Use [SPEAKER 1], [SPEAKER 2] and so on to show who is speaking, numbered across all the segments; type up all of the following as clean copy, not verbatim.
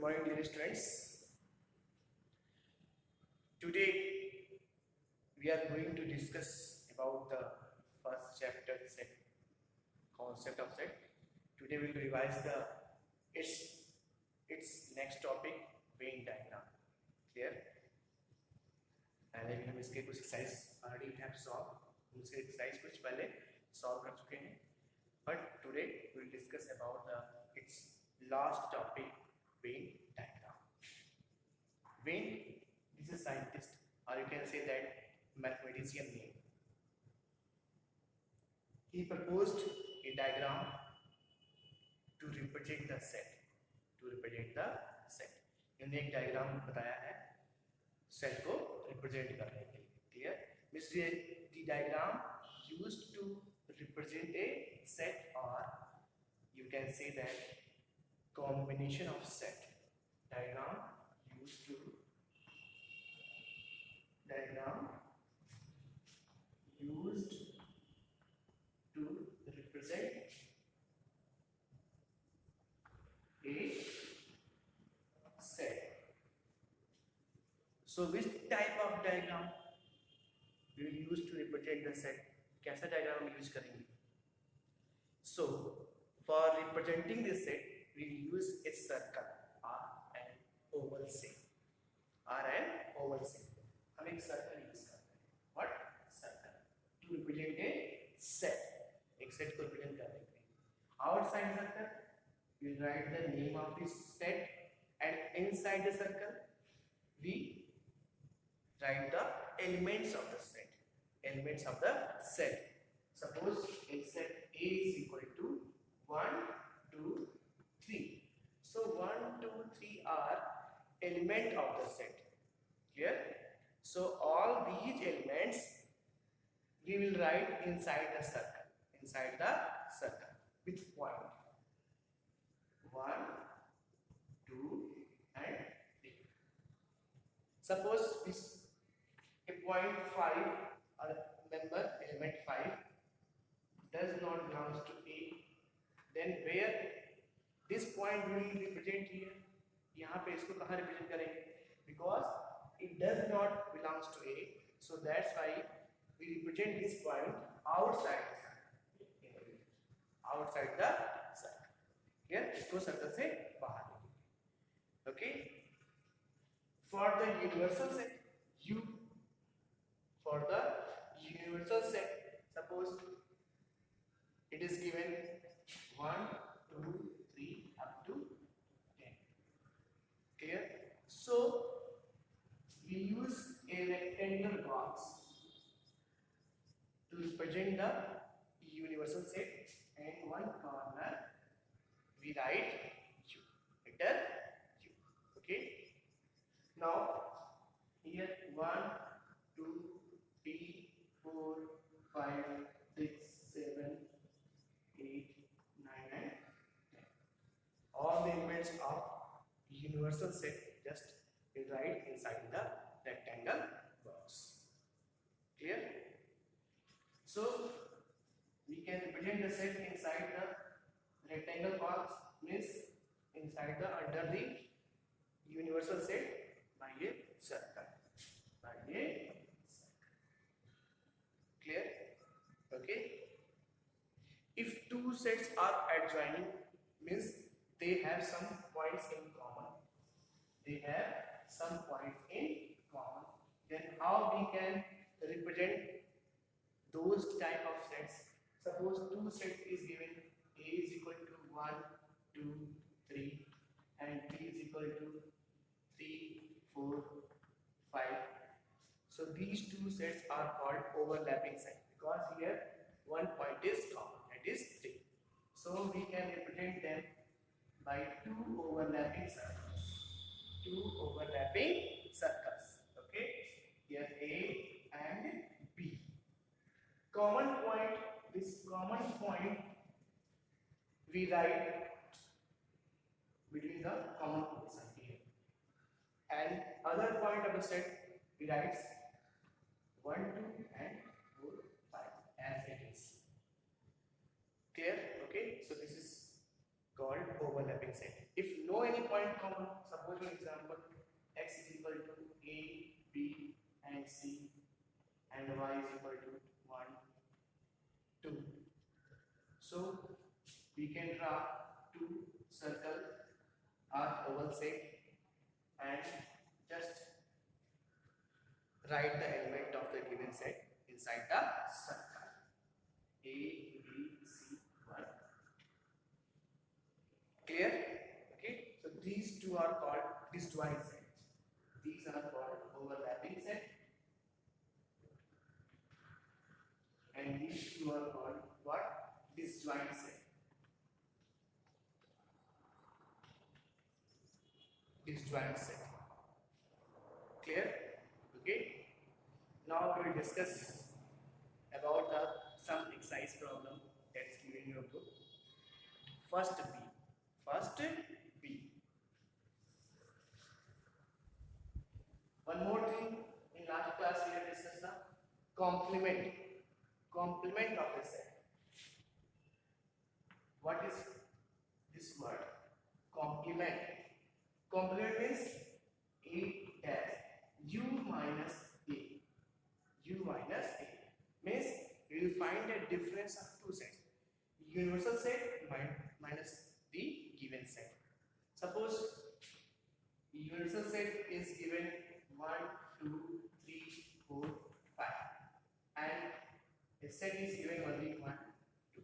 [SPEAKER 1] morning, dear students. Today we are going to discuss about the first chapter set, concept of set. Today we will revise the its next topic, Venn diagram. Clear? And अभी हम इसके कुछ exercise already have solved. उसके exercise कुछ पहले solve कर चुके हैं. But today we will discuss about its last topic, Venn diagram. Venn is a scientist, or you can say that mathematician name. He proposed a diagram to represent the set. इन्होंने एक diagram बताया है set को represent करने के लिए. Clear? Means the diagram used to represent a set, or you can say that combination of set. Diagram used to represent a set. So which type of diagram we will use to represent the set? कैसा diagram हम use करेंगे? So for representing this set we will use a circle or an oval shape. हम एक circle use करते हैं. What? Circle to represent a set. एक set को represent करने के लिए. Outside circle we will write the name of this set, and inside the circle we write the elements of the set. Suppose a set A is equal to 1, 2, 3. So 1, 2, 3 are element of the set. Clear? So all these elements we will write inside the circle with point 1, 2 and 3. Suppose this a point 5, or remember element 5 does not belongs to A, then where this point will represent here? यहाँ पे इसको कहाँ represent करेंगे? Because it does not belongs to A, so that's why we represent this point outside the circle. Here इसको circle से बाहर लेंगे. Okay? For the universal set, suppose it is given 1, 2, 3 up to 10. Clear? So we use a rectangle box to represent the universal set, and one corner we write letter U. Okay? Now here 1, 2, 3, 4, 5, 6, 7, 8, 9 and 10. All the elements of universal set just we write inside the rectangle box. Clear? So we can represent the set inside the rectangle box, means inside the under the universal set by a circle. Clear? Okay? If two sets are adjoining, means they have some points in common. Then how we can represent those type of sets? Suppose two sets is given. A is equal to 1, 2, 3, and B is equal to 3, 4, 5. So these two sets are called overlapping sets, because here one point is common, that is 3. So we can represent them by two overlapping circles. Okay? Here A and B. This common point we write between the common points here, and other point of the set we write 1, 2 and 4, 5 as it is. Clear? Okay, so this is called overlapping set. If no any point common. Suppose for example x is equal to a, b and c and y is equal to 1, 2. So we can draw two circle or oval set and just write the element of the given set inside the circle. A, B, C, 1. Clear? Okay. So these two are called disjoint set. These are called overlapping set. And these two are called what? Disjoint set. Disjoint set. Clear? Okay. Now we will discuss about some exercise problem that's given in your book. First B. First B. One more thing, in last class we have discussed the complement. Complement of a set. What is this word? Complement. Complement means A dash U minus A. U minus A means we will find a difference of two sets. Universal set minus the given set. Suppose universal set is given 1, 2, 3, 4, 5 and a set is given only 1, 2.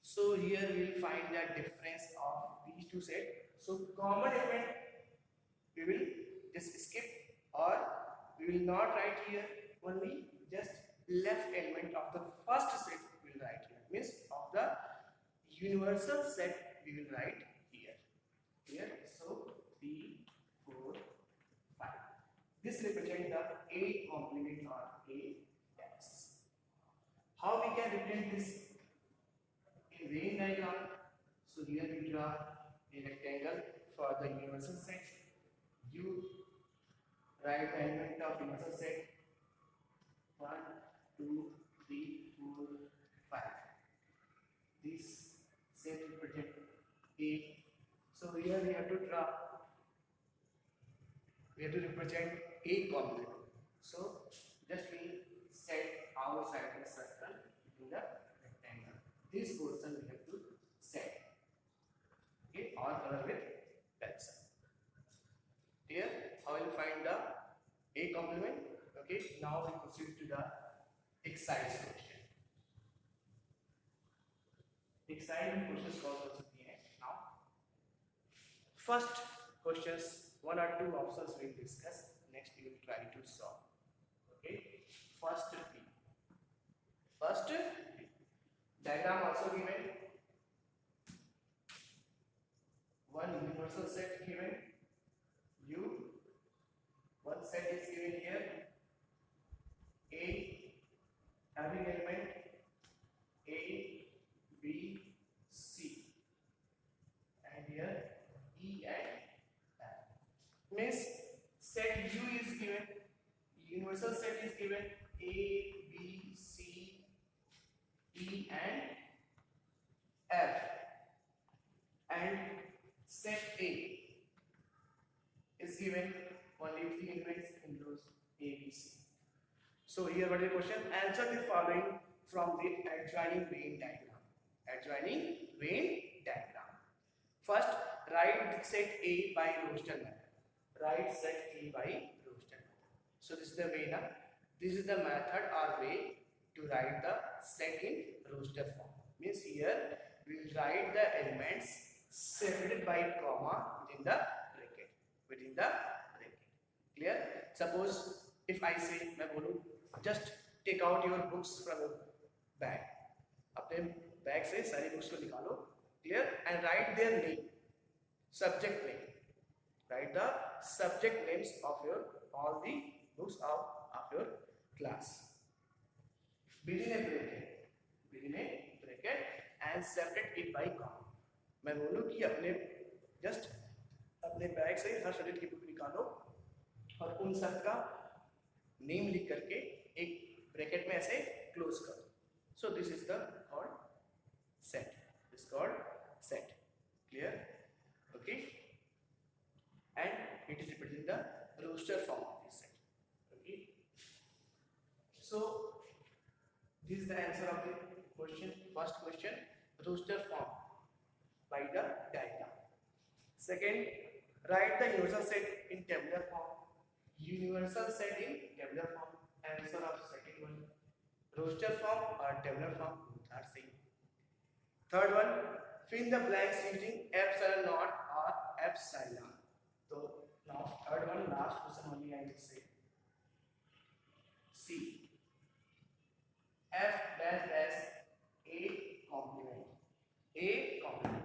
[SPEAKER 1] So here we will find the difference of these two sets. So common element we will just skip, or we will not write here, only just left element of the first set we will write here, means of the universal set we will write here. Here, so 3, 4, 5. This represents the A complement or A dash. How we can represent this in Venn diagram? So here we draw a rectangle for the universal set. You write the element of universal set 1, 2, 3, 4, 5. This set represents A. So here we have to draw. We have to represent A complement. So just we set outside the circle in the rectangle. This portion we have to set. Okay, or color with pencil. Here, how will find the A complement? Okay, now we proceed to the exercise question. Exercise questions कौन हो सकती हैं now? First questions, 1 or 2 options we will discuss. Next we will try to solve. Okay, first B. First B. Diagram also given. One universal set given. U. One set is given here. A having element A, B, C, and here E and F. Means set U is given. Universal set is given A, B, C, E, and F, and set A is given only 3 elements in those A, B, C. So here what is the question? Answer the following from the adjoining Venn diagram. Adjoining Venn diagram. First, write set A by Rostand method. Write set A by Rostand method. So this is the way now. This is the method or way to write the set in roster form. Means here we will write the elements separated by comma within the bracket. Within the bracket. Clear? Suppose if I say, मैं बोलूँ, just take out your books from your bag. अपने bag से सारी books को निकालो. Clear? And write their name. Subject name. Write the subject names of your all the books of your class. Within a bracket. Within a bracket and separate it by comma. मैं बोलूँ कि अपने just अपने bag से हर subject की book निकालो और उन सब का नेम लिख करके एक ब्रैकेट में ऐसे क्लोज करो. So this is the called set. This is called set. Clear? This is the answer of the question. First question, roster form by the diagram. Second, write the universal set in tabular form. Universal set in tabular form. Answer of second one. Roster form or tabular form, both are same. Third one, fill the blanks using epsilon naught or epsilon. So now third one, last question only I will say. C. F dash dash A complement. A complement.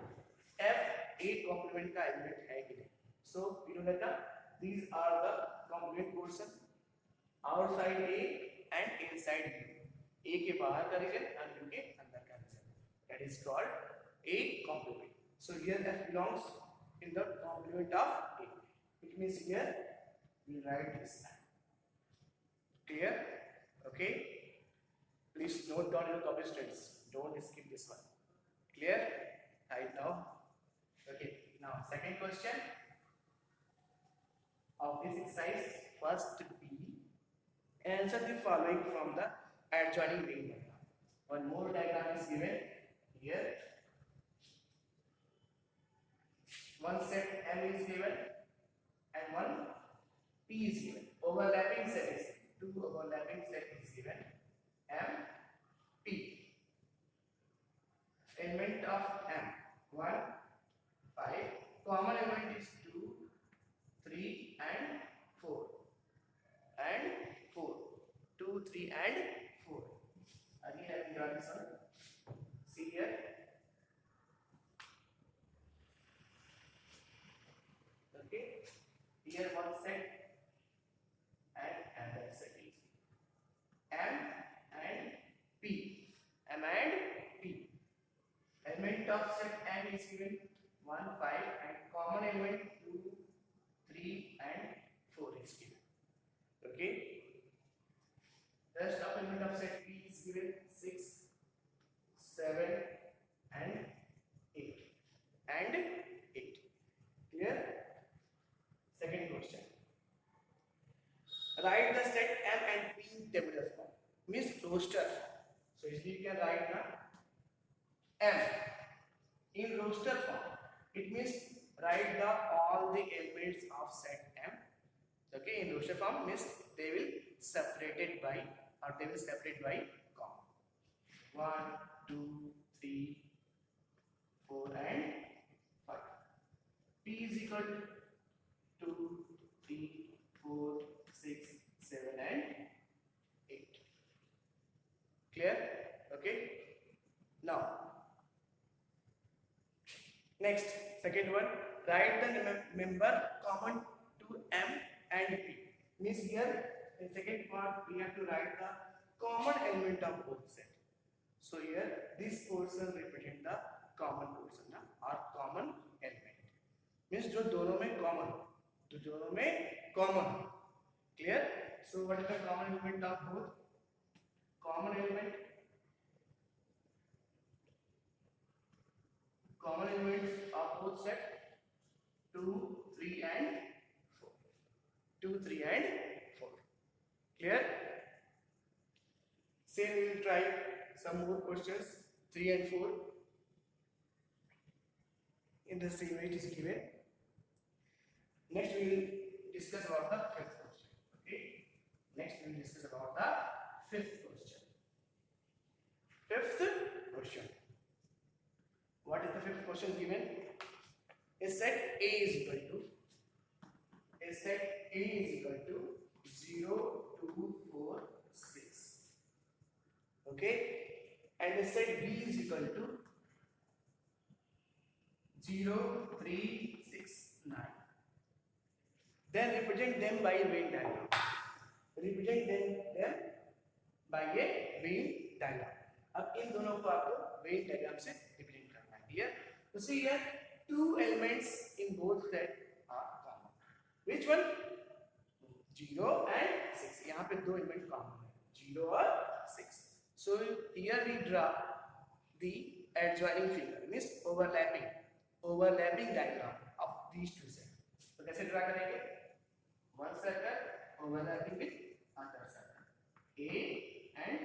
[SPEAKER 1] F A complement का element है कि नहीं? So you know that these are the complement portion. Outside A and inside B. A के बाहर का region and B के अंदर का region. That is called A complement. So here F belongs in the complement of A. Which means here we write this. Clear? Okay. Please note down your copy students. Don't skip this one. Clear? Right now. Okay. Now second question of this exercise. First B. Answer the following from the adjoining ring diagram. One more diagram is given here. One set M is given and one P is given. Overlapping set is given. Two overlapping set is given. M, P. Element of M 1, 5. Common element is 2, 3 and 4. And 4. 2, 3 and 4. Again I will draw this one. See here. Okay. Here one set and another set is M and P. M and P. Element of set M is given 1, 5 and common element 2, 3 and 4 is given. Okay. Rest of element of set P is given 6, 7 and 8 and 8. Clear? Second question. Write the set M and P in tabular form. Means roster form. So you can write now M in roster form. It means write the all the elements of set M. Okay, in roster form means they will separated by or they will separate by comma. 1, 2, 3, 4 and 5. P is equal to 2, 3, 4, 6, 7 and 8. Clear? Okay. Now next, second one, write the member common to M and P. Means here in second part we have to write the common element of both set. So here this portion represent the common portion or common element. Means जो दोनों में common, जो दोनों में common. Clear? So what is the common element of both? Common element. Common elements of both set 2, 3 and 4. 2, 3 and 4. Clear? Same we will try some more questions 3 and 4 in the same way it is given. Next we will discuss about the fifth question. Okay. Next we will discuss about the fifth question. Fifth question. What is the fifth question given? A set A is equal to 0, 2, 4, 6. Okay, and a set B is equal to 0, 3, 6, 9. Then represent them by a Venn diagram. Represent them by a Venn diagram. अब इन दोनों को आपको Venn diagram से represent करना है. Clear? So see here, two elements in both set are common. Which one? 0 and 6. यहाँ पे दो element common है, 0 और 6. So here we draw the adjoining figure, means overlapping diagram of these two sets. तो कैसे draw करेंगे? One circle overlapping with other circle, A and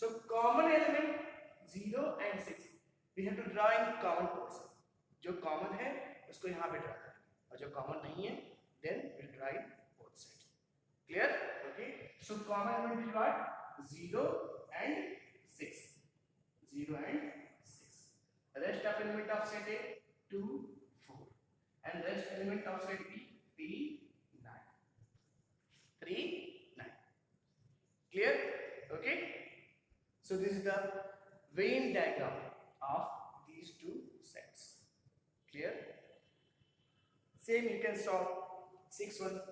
[SPEAKER 1] So common element 0 and 6 we have to draw in common portion. जो common है उसको यहाँ पे draw करें और जो common नहीं है then we'll draw in both sides. Clear? Okay. So common element is what? 0 and 6. 0 and 6. Rest of element of set A 2, 4, and rest element of set B 3, 9. 3, 9. Clear? Okay. So this is the Venn diagram of these two sets. Clear? Same you can solve 6 question.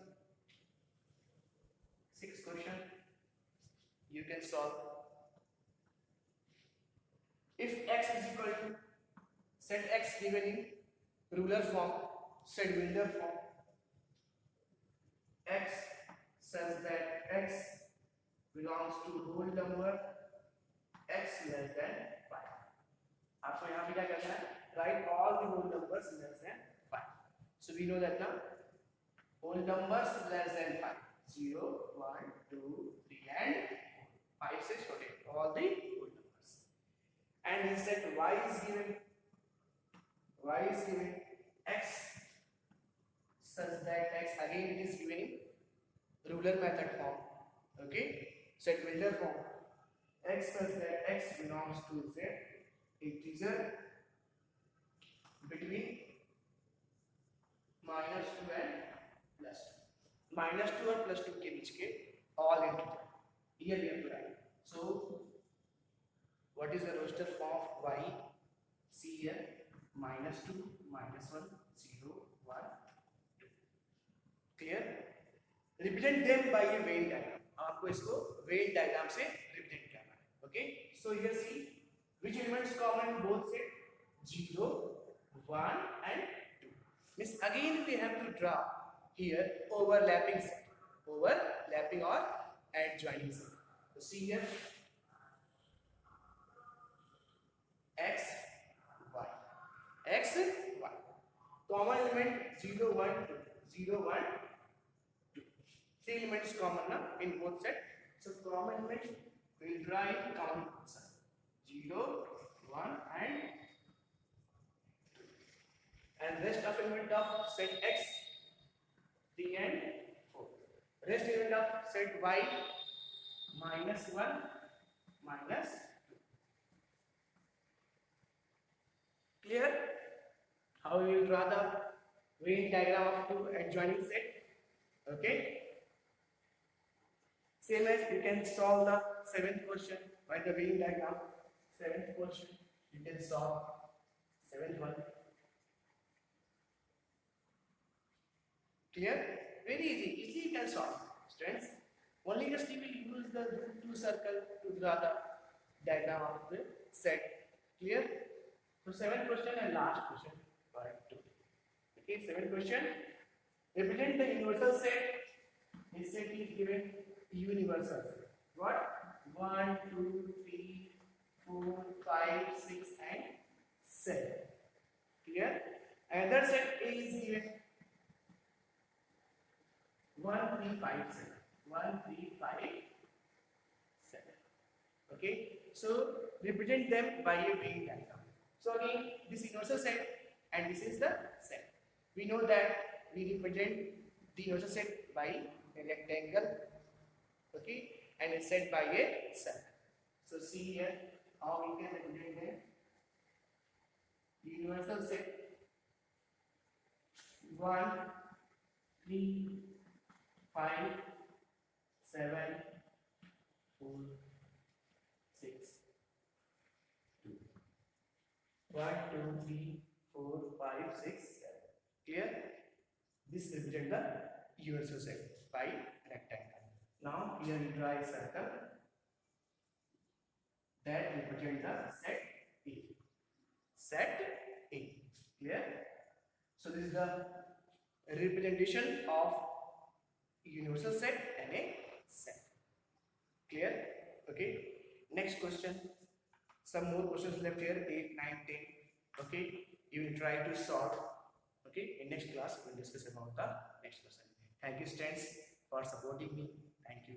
[SPEAKER 1] You can solve if x is equal to set x given in ruler form, set Wheeler form, x such that x belongs to whole number x less than 5. आपको यहाँ पे क्या करना है? Write all the whole numbers less than 5. So we know that now whole numbers less than 5. 0, 1, 2, 3 and 4. 5, 6, 14. All the whole numbers. And instead y is given x such that x again it is given in ruler method form. Okay, set Wheeler form. X such that x belongs to z integer between -2 and +2. -2 और +2 के बीच के all integer. Here we have to write. So what is the roster form of y? See here, -2, -1, 0, 1, 2. Clear? Represent them by a Venn diagram. आपको इसको Venn diagram से represent करना है. Okay? So here see which elements common in both set? 0, 1 and 2. Means again we have to draw here overlapping set. Overlapping or adjoining set. So see here x, y. X, y. Common element 0, 1, 2. 0, 1, 2. Three elements common now in both set. So common element we will draw in common portion. 0, 1 and 2. And rest of element of set x 3 and 4. Rest element of set y -1, -2. Clear? How we will draw the Venn diagram of two adjoining set? Okay. Same as you can solve the 7th question by the Venn diagram. 7th question you can solve 7th one. Clear? Very easy you can solve. Students, only just you will use the two circle to draw the diagram of the set. Clear? So 7th question and last question part 2. Okay, 7th question. Represent the universal set. This set is given universal. What? 1, 2, 3, 4, 5, 6 and 7. Clear? Another set is given 1, 3, 5, 7. 1, 3, 5, 7. Okay. So represent them by a Venn diagram. So again, this universal set and this is the set. We know that we represent the universal set by a rectangle, okay, and it's set by a circle. So see here how we can represent them. The universal set 1, 3, 5, 7, 4, 6, 2. 1, 2, 3, 4, 5, 6, 7. Clear? This represents the universal set by rectangle. Now here we draw a circle that represents the set A. Set A. Clear? So this is the representation of universal set and a set. Clear? Okay. Next question. Some more questions left here. 8, 9, 10. Okay. You will try to solve. Okay. In next class we will discuss about the next question. Thank you, students, for supporting me. Thank you.